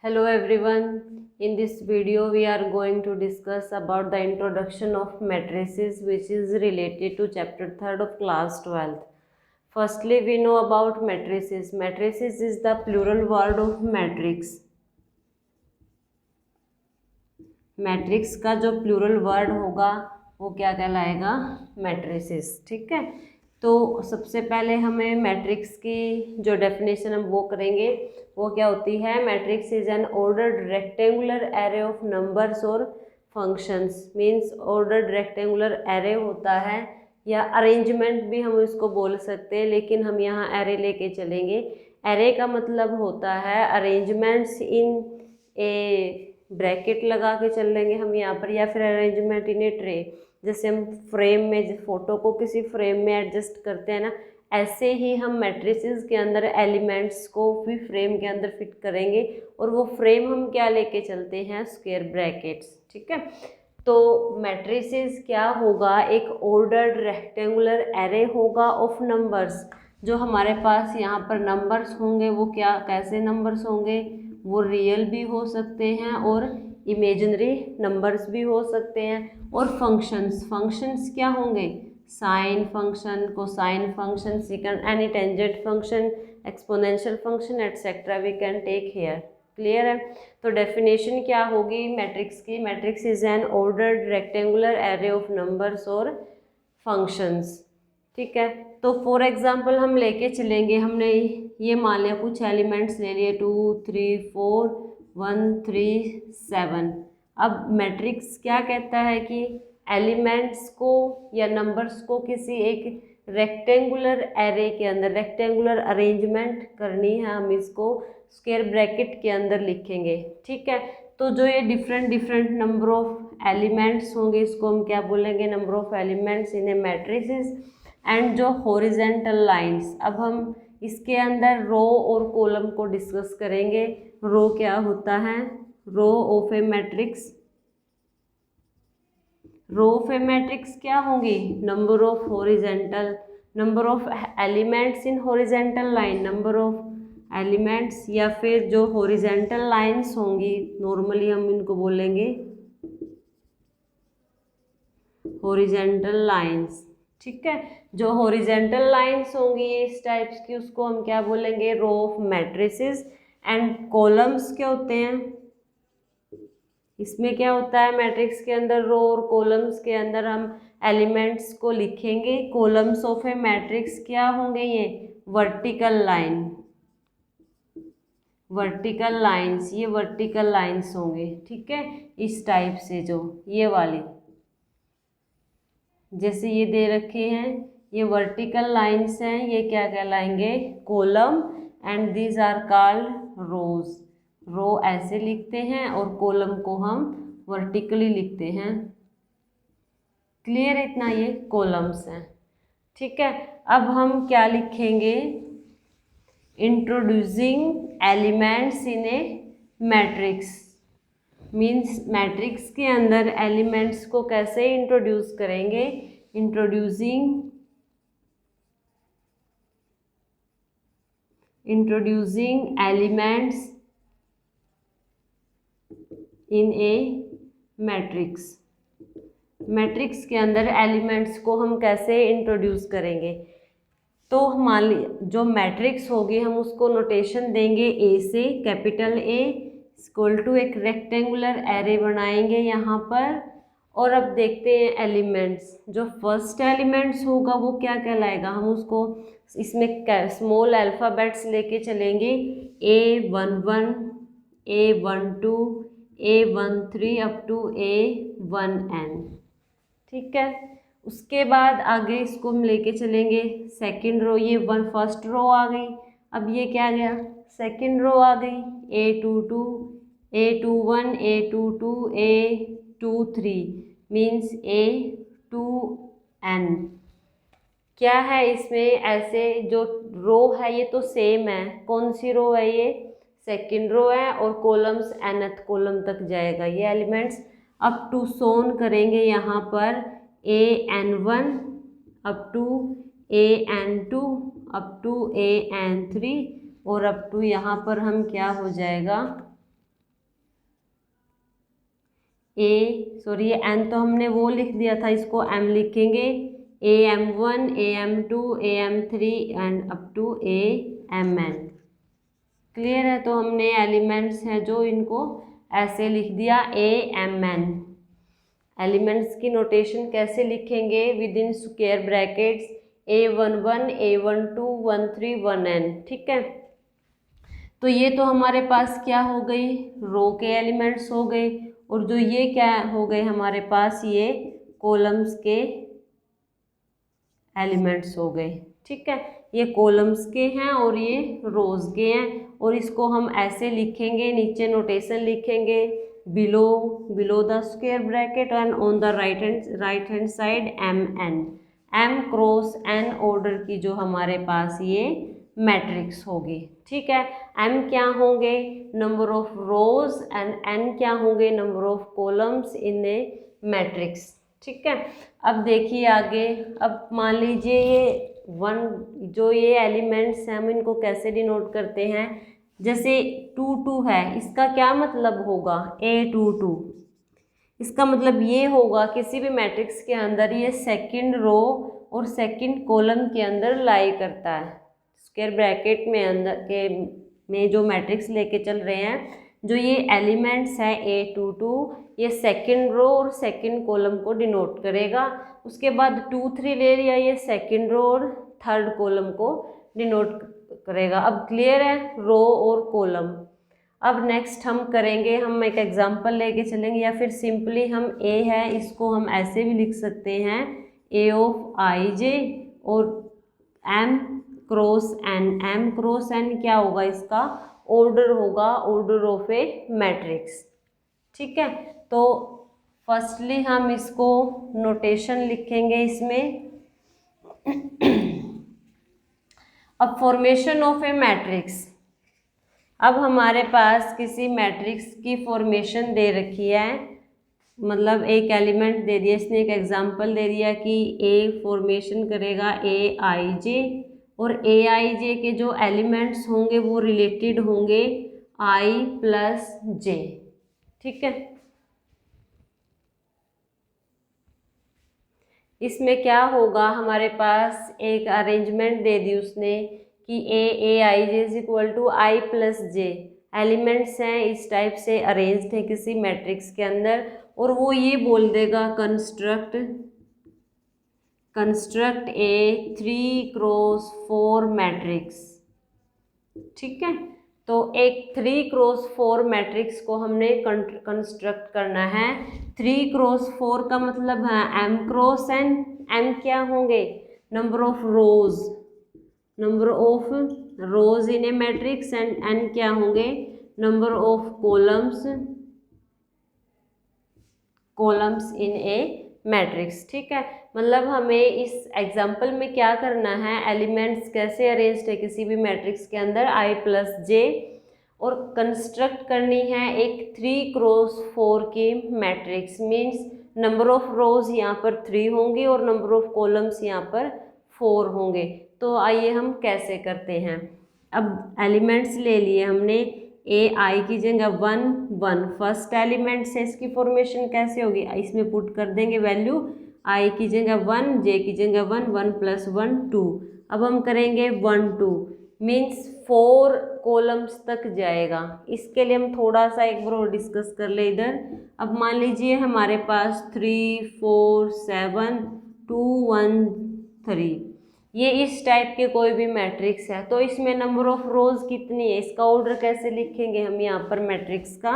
Hello everyone. In this video we are going to discuss about the introduction of matrices which is related to chapter 3rd of class 12th. Firstly we know about matrices. Matrices is the plural word of matrix. Matrix का जो plural word होगा वो क्या कहलाएगा? Matrices. ठीक है, तो सबसे पहले हमें मैट्रिक्स की जो डेफिनेशन हम वो करेंगे. वो क्या होती है? Matrix is an ordered rectangular array of numbers और functions. Means ordered rectangular array होता है या अरेंजमेंट भी हम इसको बोल सकते हैं, लेकिन हम यहाँ एरे लेके चलेंगे. एरे का मतलब होता है अरेंजमेंट्स इन ए ब्रैकेट लगा के चल लेंगे हम यहाँ पर, या फिर अरेंजमेंट इन ए ट्रे. जैसे हम फ्रेम में फ़ोटो को किसी फ्रेम में एडजस्ट करते हैं ना, ऐसे ही हम मैट्रिसेस के अंदर एलिमेंट्स को भी फ्रेम के अंदर फिट करेंगे. और वो फ्रेम हम क्या लेके चलते हैं? Square brackets. ठीक है, तो मैट्रिसेस क्या होगा? एक ऑर्डर्ड रेक्टेंगुलर एरे होगा ऑफ नंबर्स. जो हमारे पास यहाँ पर नंबर्स होंगे वो क्या कैसे नंबर्स होंगे? वो रियल भी हो सकते हैं और इमेजिनरी नंबर्स भी हो सकते हैं. और फंक्शंस क्या होंगे? Sine function, cosine function, secant any tangent function, exponential function etcetera we can take here. Clear है? तो डेफिनेशन क्या होगी मैट्रिक्स की? Matrix is an ordered rectangular array of numbers और फंक्शंस. ठीक है, तो फॉर एग्जांपल हम लेके चलेंगे. हमने ये मान लिया कुछ एलिमेंट्स ले लिए 2 3 4 1 3 7. अब मैट्रिक्स क्या कहता है कि एलिमेंट्स को या नंबर्स को किसी एक रेक्टेंगुलर एरे के अंदर रेक्टेंगुलर अरेंजमेंट करनी है. हम इसको स्क्वायर ब्रैकेट के अंदर लिखेंगे. ठीक है, तो जो ये डिफरेंट नंबर ऑफ एलिमेंट्स होंगे इसको हम क्या बोलेंगे? Number of elements in A matrices. And जो हॉरिजेंटल लाइंस, अब हम इसके अंदर रो और कॉलम को डिस्कस करेंगे. रो क्या होता है? Row of a matrix. Row of a matrix क्या होंगी? Number of horizontal, number of elements in horizontal line, number of elements. या फिर जो हॉरिजेंटल लाइंस होंगी नॉर्मली हम इनको बोलेंगे हॉरिजेंटल लाइंस. ठीक है, जो हॉरिजेंटल लाइंस होंगी इस टाइप्स की उसको हम क्या बोलेंगे? Row of matrices. And columns क्या होते हैं? इसमें क्या होता है? मैट्रिक्स के अंदर रो और कॉलम्स के अंदर हम एलिमेंट्स को लिखेंगे. कॉलम्स ऑफ ए मैट्रिक्स क्या होंगे? ये वर्टिकल लाइन, वर्टिकल लाइंस, ये वर्टिकल लाइंस होंगे. ठीक है, इस टाइप से जो ये वाली जैसे ये दे रखे हैं ये वर्टिकल लाइंस हैं, ये क्या कहलाएंगे? Column. And these are called rows. Row ऐसे लिखते हैं और कॉलम को हम वर्टिकली लिखते हैं. क्लियर है इतना? ये कॉलम्स हैं. ठीक है, अब हम क्या लिखेंगे? Introducing elements in a matrix. Means matrix के अंदर एलिमेंट्स को कैसे इंट्रोड्यूस करेंगे? Introducing elements in a matrix. Matrix के अंदर एलिमेंट्स को हम कैसे इंट्रोड्यूस करेंगे? तो मान ली जो मैट्रिक्स होगी हम उसको नोटेशन देंगे ए से, कैपिटल ए इक्वल टू एक रेक्टेंगुलर एरे बनाएंगे यहाँ पर. और अब देखते हैं एलिमेंट्स. जो फर्स्ट एलिमेंट्स होगा वो क्या कहलाएगा? हम उसको इसमें स्मॉल अल्फ़ाबेट्स लेके चलेंगे. A11, A12, A13 up to A1n. ठीक है, उसके बाद आगे इसको हम लेके चलेंगे. सेकंड रो, ये फर्स्ट रो आ गई. अब ये क्या गया? सेकंड रो आ गई. A22, A21, A22, A23 means A2n. क्या है इसमें? ऐसे जो रो है ये तो सेम है. कौन सी रो है? ये सेकंड रो है. और कॉलम्स nth कॉलम तक जाएगा. ये एलिमेंट्स अप टू सोन करेंगे यहाँ पर AN1 up to AN2 up to AN3 और अप टू यहाँ पर हम क्या हो जाएगा? ये n तो हमने वो लिख दिया था, इसको m लिखेंगे, AM1 AM2 AM3 and up to AMN। Clear है? तो हमने एलिमेंट्स हैं जो इनको ऐसे लिख दिया AMN। एलिमेंट्स की नोटेशन कैसे लिखेंगे? With in square brackets A11 A12 13 1n। ठीक है, तो ये तो हमारे पास क्या हो गई, रो के एलिमेंट्स हो गए, और जो ये क्या हो गए हमारे पास, ये कॉलम्स के एलिमेंट्स हो गए। ठीक है, ये कॉलम्स के हैं और ये रोज के हैं, और इसको हम ऐसे लिखेंगे, नीचे नोटेशन लिखेंगे, below the square bracket and on the right hand side m cross n order की जो हमारे पास ये मैट्रिक्स होगी। ठीक है, m क्या होंगे, number of rose, and n क्या होंगे, number of columns in a matrix. ठीक है, अब देखिए आगे। अब मान लीजिए ये एलिमेंट्स हैं, हम इनको कैसे डिनोट करते हैं, जैसे 2 2 है, इसका क्या मतलब होगा, A22। इसका मतलब ये होगा किसी भी मैट्रिक्स के अंदर ये सेकंड रो और सेकंड कॉलम के अंदर लाई करता है। स्क्वायर ब्रैकेट में अंदर के में जो मैट्रिक्स लेके चल रहे हैं, जो ये एलिमेंट्स है A22, ये सेकंड रो और सेकंड कॉलम को डिनोट करेगा। उसके बाद 2 3 ले लिया, ये सेकंड रो और थर्ड कॉलम को डिनोट करेगा। अब क्लियर है, रो और कॉलम। अब नेक्स्ट हम करेंगे, हम एक एग्जांपल लेके चलेंगे, या फिर सिंपली हम A है इसको हम ऐसे भी लिख सकते हैं, A ऑफ IJ और M क्रॉस n क्या होगा, इसका ऑर्डर होगा, ऑर्डर ऑफ ए मैट्रिक्स। ठीक है, तो फर्स्टली हम इसको नोटेशन लिखेंगे इसमें। अब फॉर्मेशन ऑफ ए मैट्रिक्स, अब हमारे पास किसी मैट्रिक्स की फॉर्मेशन दे रखी है, मतलब एक एलिमेंट दे दिया, इसने एक एग्जांपल दे दिया कि A फॉर्मेशन करेगा AIJ, और AIJ के जो एलिमेंट्स होंगे वो रिलेटेड होंगे I प्लस J। ठीक है, इसमें क्या होगा, हमारे पास एक अरेंजमेंट दे दी उसने कि AIJ is equal to I plus J। Elements हैं इस टाइप से अरेंज्ड है किसी मैट्रिक्स के अंदर, और वो ये बोल देगा कंस्ट्रक्ट ए 3 क्रॉस 4 मैट्रिक्स। ठीक है, तो एक 3 क्रॉस 4 मैट्रिक्स को हमने कंस्ट्रक्ट करना है। 3 क्रॉस 4 का मतलब है m क्रॉस n। m क्या होंगे, number of rose in a matrix, and n क्या होंगे, number of columns in a matrix. ठीक है, मतलब हमें इस एग्जाम्पल में क्या करना है, एलिमेंट्स कैसे अरेंज्ड है किसी भी मैट्रिक्स के अंदर I प्लस J, और कंस्ट्रक्ट करनी है एक 3 क्रॉस 4 की मैट्रिक्स। मीन्स नंबर ऑफ रोज यहाँ पर 3 होंगी और नंबर ऑफ कॉलम्स यहाँ पर 4 होंगे। तो आइए हम कैसे करते हैं। अब एलिमेंट्स ले लिए हमने, AI की जगह 1 1 फर्स्ट एलिमेंट से इसकी फॉर्मेशन कैसे होगी, इसमें पुट कर देंगे वैल्यू, I की जगह 1, J की जगह 1, 1 प्लस 1 2। अब हम करेंगे 1 2 मीन्स 4 कॉलम्स तक जाएगा। इसके लिए हम थोड़ा सा एक बार और डिस्कस कर ले इधर। अब मान लीजिए हमारे पास 3 4 7 2 1 3, ये इस टाइप के कोई भी मैट्रिक्स है, तो इसमें नंबर ऑफ रोज कितनी है, इसका ऑर्डर कैसे लिखेंगे हम यहाँ पर मैट्रिक्स का,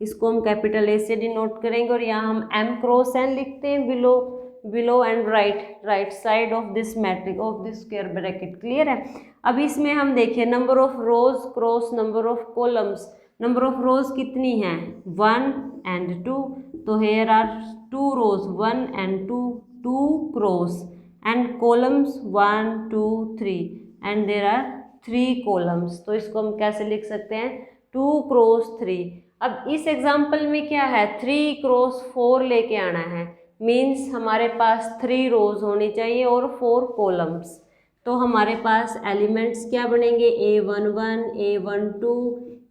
इसको हम कैपिटल A से डिनोट करेंगे, और यहाँ हम m क्रॉस n लिखते हैं below and right side of this matrix of this square bracket. Clear है। अब इसमें हम देखिए number of rows cross number of columns, number of rows कितनी है 1 and 2, तो here are 2 rows 1 and 2 cross, and columns 1 2 3 and there are 3 columns। तो इसको हम कैसे लिख सकते हैं, 2 क्रॉस 3। अब इस एग्जाम्पल में क्या है, 3 क्रॉस 4 लेके आना है, मीन्स हमारे पास 3 रोज होनी चाहिए और 4 कॉलम्स। तो हमारे पास एलिमेंट्स क्या बनेंगे, A11 A12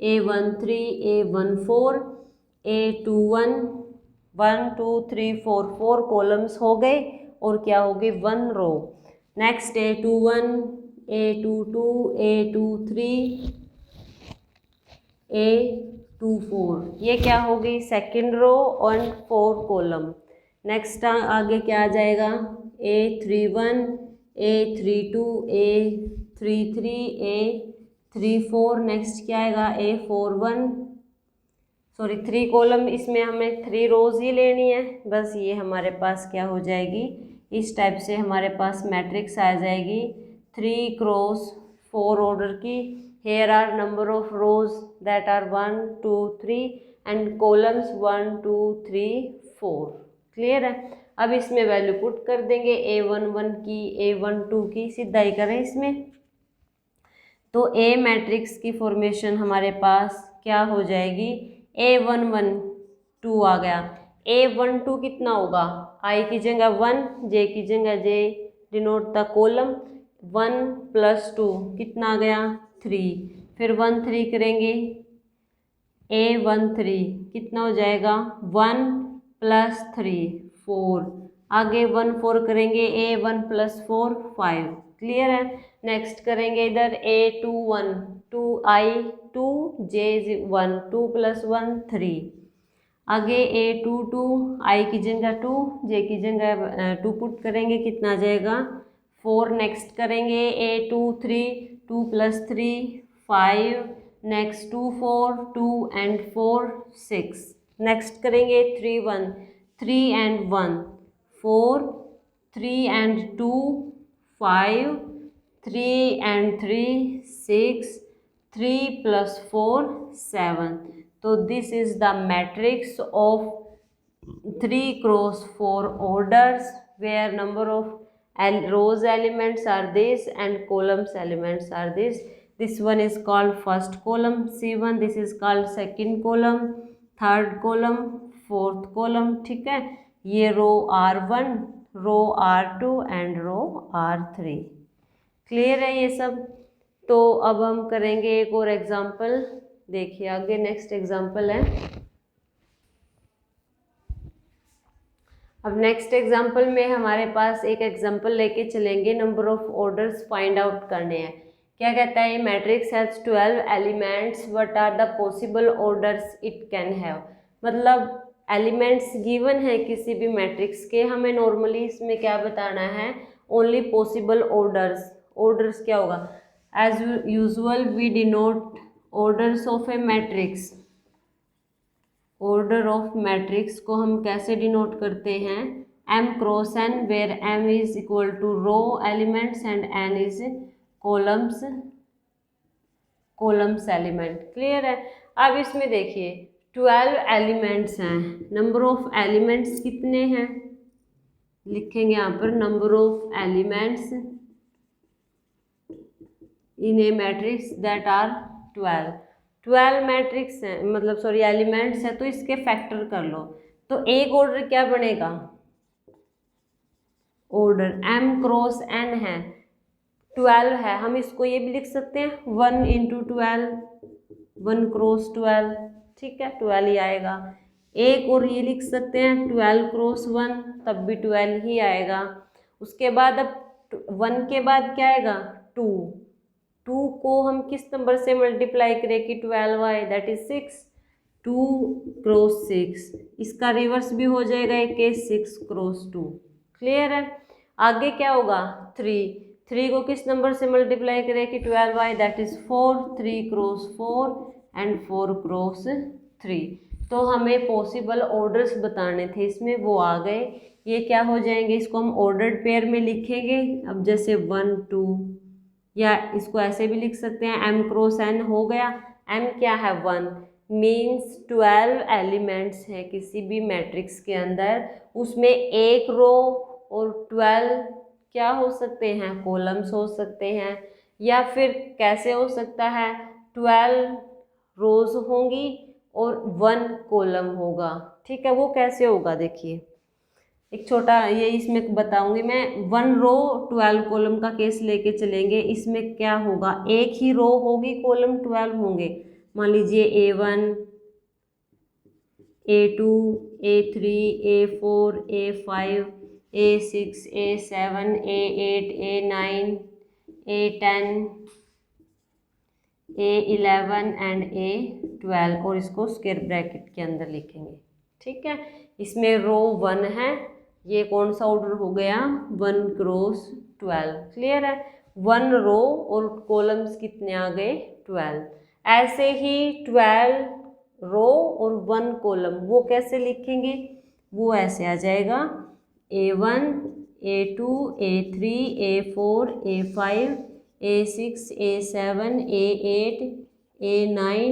A13 A14 A21 1 2 3 4 4 columns हो गए और क्या हो गई 1 रो। Next A21 A22 A23 A24 ये क्या हो गई सेकेंड रो और 4 कॉलम। नेक्स्ट आगे क्या आ जाएगा A31 A32 A33 A34 next क्या आएगा A41 सॉरी 3 कॉलम, इसमें हमें 3 रोज ही लेनी है बस। ये हमारे पास क्या हो जाएगी इस टाइप से हमारे पास मैट्रिक्स आ जाएगी 3 क्रॉस 4 ऑर्डर की। Here are number of rows that are 1 2 3 and columns 1 2 3 4। Clear है। अब इसमें वैल्यू पुट कर देंगे A11 की A12 की, सीधा ही करें इसमें। तो ए मैट्रिक्स की फॉर्मेशन हमारे पास क्या हो जाएगी A11 2 आ गया। A12 कितना होगा I की जगह 1 J की जगह J डिनोट द कॉलम 1 + 2 कितना आ गया 3। फिर 1 3 करेंगे A13 कितना हो जाएगा 1 + 3 4। आगे 1 4 करेंगे A1 + 4 5। क्लियर है। नेक्स्ट करेंगे इधर A21 2I 2 J 1 2 + 1 3। आगे A22 I की जगह 2 J की जगह 2 पुट करेंगे कितना आ जाएगा 4। नेक्स्ट करेंगे A23 2 + 3 5। Next 2 4 2 and 4 6। नेक्स्ट करेंगे 3 1 3 and 1 4 3 and 2 5 3 and 3 6 3 + 4 7। तो this is the matrix of 3 cross 4 orders where number of rows elements are this and columns elements are this. This one is called first column C1, this is called second column, third column, fourth column। ठीक है। ये रो R1 row R2 and row R3। Clear है ये सब। तो अब हम करेंगे एक और एग्जाम्पल। देखिए आगे नेक्स्ट एग्जाम्पल है। अब नेक्स्ट एग्जाम्पल में हमारे पास एक एग्जाम्पल लेके चलेंगे, number of orders find out करने हैं। क्या कहता है matrix has 12 elements, what are the possible orders it can have. मतलब एलिमेंट्स गिवन है किसी भी मैट्रिक्स के, हमें नॉर्मली इसमें क्या बताना है ओनली पॉसिबल ऑर्डर्स। ऑर्डर्स क्या होगा as usual we denote orders of a matrix. Order of matrix को हम कैसे डिनोट करते हैं M cross N, where M is equal to row elements and N is columns element. Clear है। अब इसमें देखिए 12 एलिमेंट्स हैं। नंबर ऑफ एलिमेंट्स कितने हैं लिखेंगे यहाँ पर number of elements in a matrix that are 12 matrix हैं, मतलब सॉरी एलिमेंट्स हैं, तो इसके फैक्टर कर लो। तो एक ऑर्डर क्या बनेगा ऑर्डर M क्रॉस N है 12 है, हम इसको ये भी लिख सकते हैं 1 × 12 1 क्रॉस 12। ठीक है 12 ही आएगा। एक और ये लिख सकते हैं 12 क्रॉस 1 तब भी 12 ही आएगा। उसके बाद अब 1 के बाद क्या आएगा 2 को हम किस नंबर से मल्टीप्लाई करें कि 12 आए दैट इज 6 2 क्रॉस 6। इसका रिवर्स भी हो जाएगा एक 6 क्रॉस 2। क्लियर है। आगे क्या होगा 3 को किस नंबर से मल्टीप्लाई करें कि 12 आए that is 4 3 cross 4 and 4 cross 3। तो हमें पॉसिबल ऑर्डर्स बताने थे इसमें, वो आ गए। ये क्या हो जाएंगे इसको हम ऑर्डर्ड पेयर में लिखेंगे। अब जैसे 1 2 या इसको ऐसे भी लिख सकते हैं M क्रॉस N हो गया। M क्या है 1 मीन्स 12 एलिमेंट्स हैं किसी भी मैट्रिक्स के अंदर, उसमें एक रो और 12 क्या हो सकते हैं कॉलम्स हो सकते हैं, या फिर कैसे हो सकता है 12 रोज होंगी और 1 कॉलम होगा। ठीक है वो कैसे होगा देखिए एक छोटा ये इसमें बताऊंगी मैं। 1 रो 12 कॉलम का केस लेके चलेंगे। इसमें क्या होगा एक ही रो होगी कॉलम 12 होंगे। मान लीजिए A1 A2, A3, A4, A5, A6, A7, A8, A9, A10, A11 and A12 और इसको स्क्वायर ब्रैकेट के अंदर लिखेंगे। ठीक है, इसमें रो 1 है, ये कौन सा ऑर्डर हो गया 1 क्रॉस 12। क्लियर है, 1 रो और कॉलम्स कितने आ गए 12। ऐसे ही 12 रो और 1 कॉलम वो कैसे लिखेंगे, वो ऐसे आ जाएगा A1, A2, A3, A4, A5, A6, A7, A8, A9,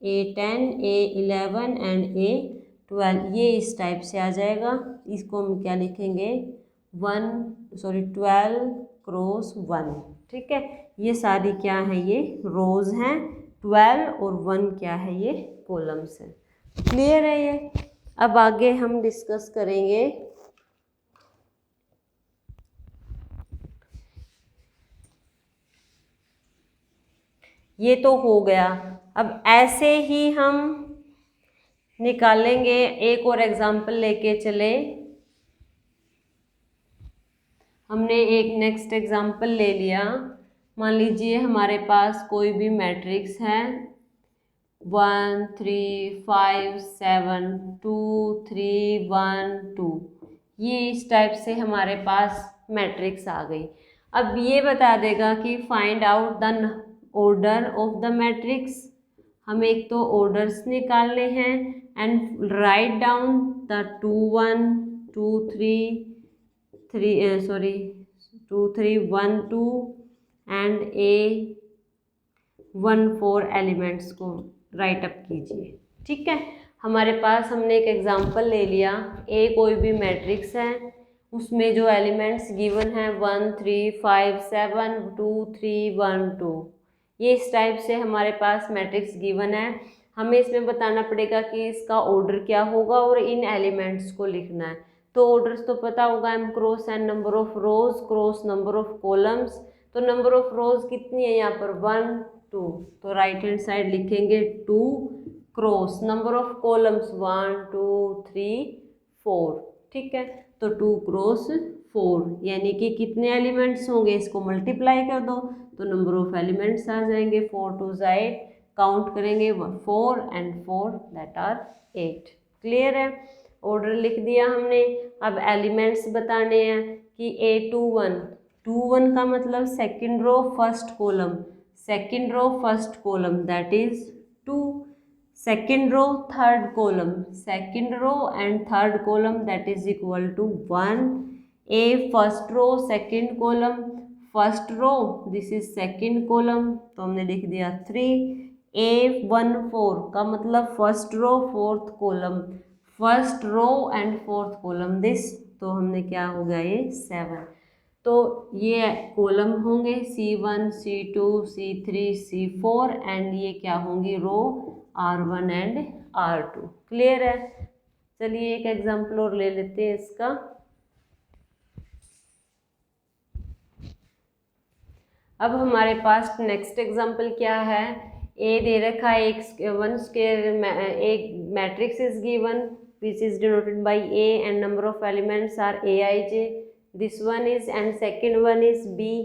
A10, A11 and A12। ये इस टाइप से आ जाएगा। इसको हम क्या लिखेंगे 12 क्रॉस 1। ठीक है, ये सारी क्या है, ये रोज हैं, 12 और 1 क्या है, ये कॉलम्स हैं। क्लियर है ये। अब आगे हम डिस्कस करेंगे ये तो हो गया। अब ऐसे ही हम निकालेंगे, एक और एग्जाम्पल लेके चले। हमने एक नेक्स्ट एग्जाम्पल ले लिया, मान लीजिए हमारे पास कोई भी मैट्रिक्स है 1 3 5 7 2 3 1 2। ये इस टाइप से हमारे पास मैट्रिक्स आ गई। अब ये बता देगा कि find out the order of the matrix. हमें एक तो ऑर्डर्स निकालने हैं and write down the 2 1 2 3 2 3 1 2 and A1 4 elements को राइट अप कीजिए। ठीक है, हमारे पास हमने एक एग्जांपल ले लिया, ए कोई भी मैट्रिक्स है, उसमें जो एलिमेंट्स गिवन है 1 3 5 7 2 3 1 2। ये इस टाइप से हमारे पास मैट्रिक्स गिवन है। हमें इसमें बताना पड़ेगा कि इसका ऑर्डर क्या होगा और इन एलिमेंट्स को लिखना है। तो ऑर्डर्स तो पता होगा, M cross N number of rows cross number of columns. तो नंबर ऑफ रोज कितनी है यहाँ पर 1 2, तो राइट हैंड साइड लिखेंगे 2 क्रॉस नंबर ऑफ कॉलम्स 1 2 3 4। ठीक है, तो 2 क्रॉस 4 यानी कि कितने एलिमेंट्स होंगे, इसको मल्टीप्लाई कर दो तो नंबर ऑफ एलिमेंट्स आ जाएंगे 4 2 8। काउंट करेंगे 4 एंड 4 दैट आर 8। क्लियर है, ऑर्डर लिख दिया हमने। अब एलिमेंट्स बताने हैं कि A21 का मतलब second row first column, second row first column that is 2। Second row third column, second row and third column that is equal to 1। A first row second column, first row this is second column, तो हमने लिख दिया 3। A14 का मतलब first row fourth column, first row and fourth column this, तो हमने क्या हो गया ये 7। तो ये कॉलम होंगे C1 C2 C3 C4 and ये क्या होंगी रो R1 एंड R2। क्लियर है, चलिए एक एग्जांपल और ले लेते हैं इसका। अब हमारे पास नेक्स्ट एग्जांपल क्या है, ए दे रखा है, एक matrix is given which is denoted by A and number of elements are Aij, this one is and second one is Bij,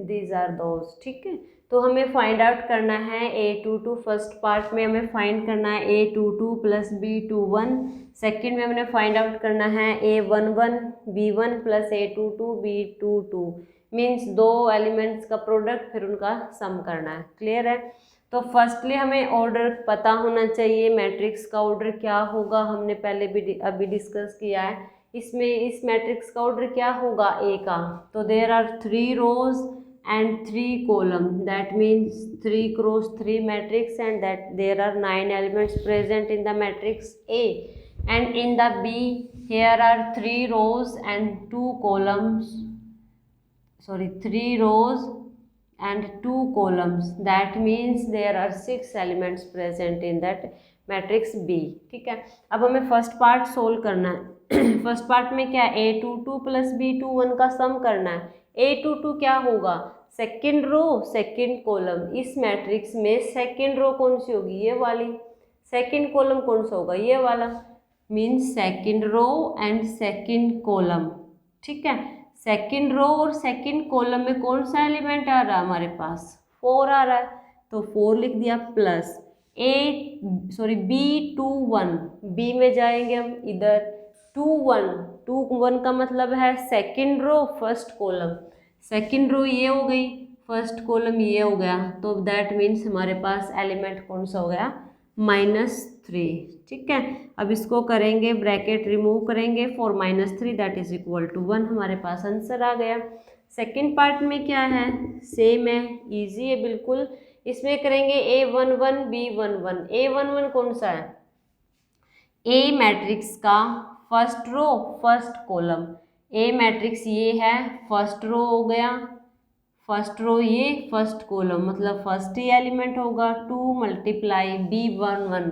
these are those. ठीक है, तो हमें फाइंड आउट करना है A22, फर्स्ट पार्ट में हमें फाइंड करना है A22 प्लस B21, सेकेंड में हमने फाइंड आउट करना है A11 B1 plus A22 B22, means दो एलिमेंट्स का प्रोडक्ट फिर उनका सम करना है। क्लियर है, तो फर्स्टली हमें ऑर्डर पता होना चाहिए, मैट्रिक्स का ऑर्डर क्या होगा हमने पहले भी अभी डिस्कस किया है। इसमें इस मैट्रिक्स का ऑर्डर क्या होगा ए का, तो there are 3 rows and 3 column, that means 3 cross 3 matrix and that there are 9 elements present in the matrix A and in the B here are 3 rows and 2 columns, 3 rows and 2 columns, that means there are 6 elements present in that matrix B। ठीक है, अब हमें first part solve करना है। First part में क्या A22 plus B21 का सम करना है। A22 क्या होगा, सेकेंड रो सेकेंड कॉलम, इस मैट्रिक्स में सेकेंड रो कौन सी होगी, ये वाली सेकंड कॉलम कौन सा होगा, ये वाला, means second row and second column, ठीक है। सेकंड रो और सेकंड कॉलम में कौन सा एलिमेंट आ रहा है हमारे पास, 4 आ रहा है, तो 4 लिख दिया प्लस B21, बी में जाएंगे हम इधर 21 का मतलब है second row first column, second row ये हो गई, फर्स्ट कॉलम ये हो गया, तो दैट मीन्स हमारे पास एलिमेंट कौन सा हो गया, -3, ठीक है। अब इसको करेंगे, ब्रैकेट रिमूव करेंगे, for -3 that is equal to 1, हमारे पास आंसर आ गया। सेकंड पार्ट में क्या है, सेम है, इजी है बिल्कुल। इसमें करेंगे A11 B11, A11 कौन सा है, ए मैट्रिक्स का first row first column, A matrix ये है, फर्स्ट रो हो गया, फर्स्ट रो ये फर्स्ट कॉलम, मतलब फर्स्ट ही एलिमेंट होगा, 2 मल्टीप्लाई B11,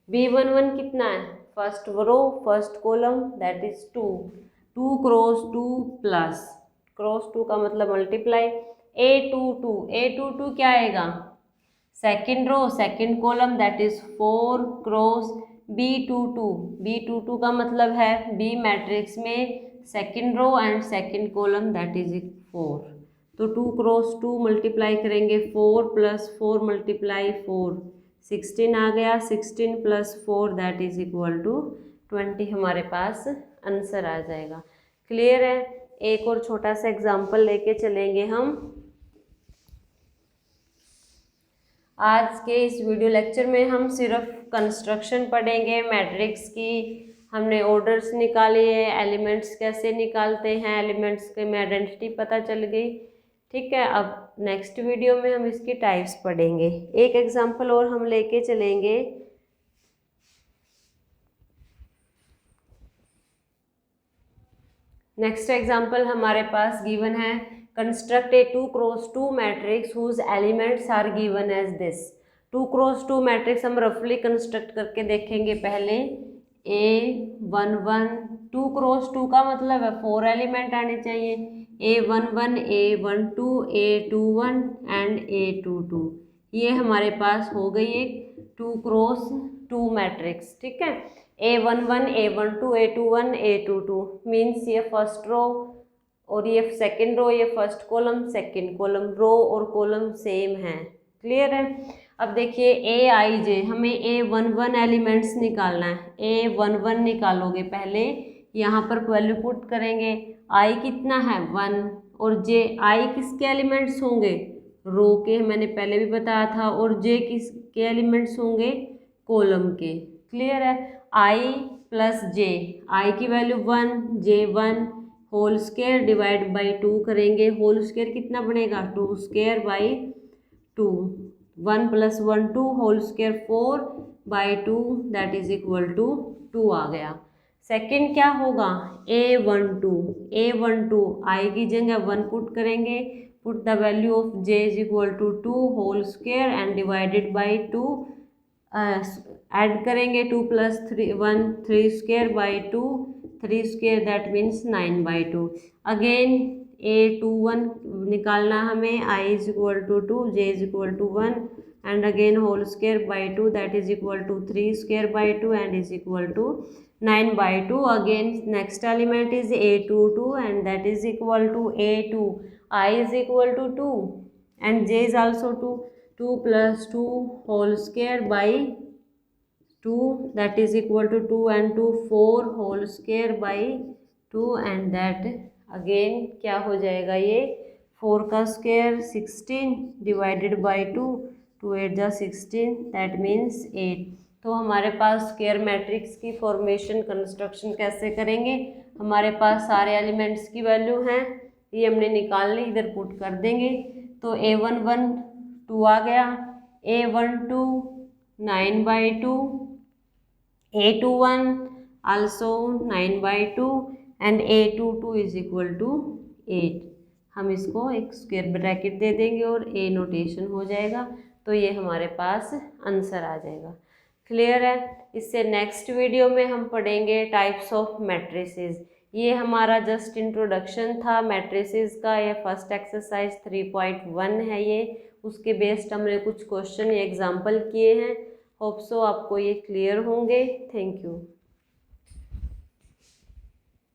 B11 कितना है, first row first column that is 2, 2 cross 2 plus cross 2 का मतलब मल्टीप्लाई, A22 क्या आएगा, second row second column that is 4 cross B22 का मतलब है बी मैट्रिक्स में second row and second column that is 4, तो 2 क्रॉस 2 मल्टीप्लाई करेंगे, 4 + 4 मल्टीप्लाई 4, 16 आ गया, 16 + 4 दैट इज इक्वल टू 20, हमारे पास आंसर आ जाएगा। क्लियर है। एक और छोटा सा एग्जांपल लेके चलेंगे हम। आज के इस वीडियो लेक्चर में हम सिर्फ कंस्ट्रक्शन पढ़ेंगे मैट्रिक्स की, हमने ऑर्डर्स निकाले हैं, एलिमेंट्स कैसे निकालते हैं, एलिमेंट्स के में आइडेंटिटी पता चल गई, ठीक है। अब नेक्स्ट वीडियो में हम इसकी टाइप्स पढ़ेंगे। एक एग्जांपल और हम लेके चलेंगे। नेक्स्ट एग्जांपल हमारे पास गिवन है, construct a 2 cross 2 matrix whose elements are given as this. 2 cross 2 matrix हम रफली कंस्ट्रक्ट करके देखेंगे। पहले A11, 2 क्रॉस 2 का मतलब है 4 एलिमेंट आने चाहिए, A11, A12, A21 and A22, ये हमारे पास हो गई एक 2 क्रॉस 2 मैट्रिक्स, ठीक है। A11, A12, A21, A22 means ये फर्स्ट रो और ये सेकंड रो, ये फर्स्ट कॉलम सेकंड कॉलम, रो और कॉलम सेम है। क्लियर है। अब देखिए AIJ, हमें A11 एलिमेंट्स निकालना है, A11 निकालोगे, पहले यहाँ पर वैल्यू पुट करेंगे, I कितना है 1 और J, I किसके एलिमेंट्स होंगे, रो के, मैंने पहले भी बताया था, और J किसके एलिमेंट्स होंगे, कॉलम के। क्लियर है। I + J, I की value 1, J 1, whole square divide by 2 करेंगे, होल स्क्वायर कितना बनेगा 2 square by 2, 1 + 1 2, whole square 4 by 2 that is equal to 2 आ गया। सेकंड क्या होगा A12 आई की जगह 1 पुट करेंगे, put the value of J is equal to 2 whole square and divided by 2, add करेंगे 2 + 3 1 3 square by 2, 3 square that means 9/2। Again A21 निकालना हमें, I is equal to 2, J is equal to 1 and again whole square by 2 that is equal to 3 square by 2 and is equal to 9/2। Again next element is A22 and that is equal to A2, I is equal to 2 and J is also 2, 2 + 2 whole square by 2 that is equal to 2 and 2 4 whole square by 2 and that again क्या हो जाएगा, ये 4 का square 16 divided by 2, 2 8 जा 16 that means 8। तो हमारे पास square matrix की formation construction कैसे करेंगे, हमारे पास सारे एलिमेंट्स की वैल्यू हैं, ये हमने निकाल ली, इधर पुट कर देंगे, तो A11 2 आ गया, A12 9/2, A21 also 9/2 and A22 is equal to 8। हम इसको एक स्क्वायर ब्रैकेट दे देंगे और A नोटेशन हो जाएगा, तो ये हमारे पास आंसर आ जाएगा। क्लियर है। इससे नेक्स्ट वीडियो में हम पढ़ेंगे टाइप्स ऑफ मैट्रिसेस। ये हमारा जस्ट इंट्रोडक्शन था मैट्रिसेस का, ये फर्स्ट एक्सरसाइज 3.1 है ये, उसके बेस्ड हमने कुछ क्वेश्चन या एग्जाम्पल किए हैं। होप सो आपको ये क्लियर होंगे। Thank you.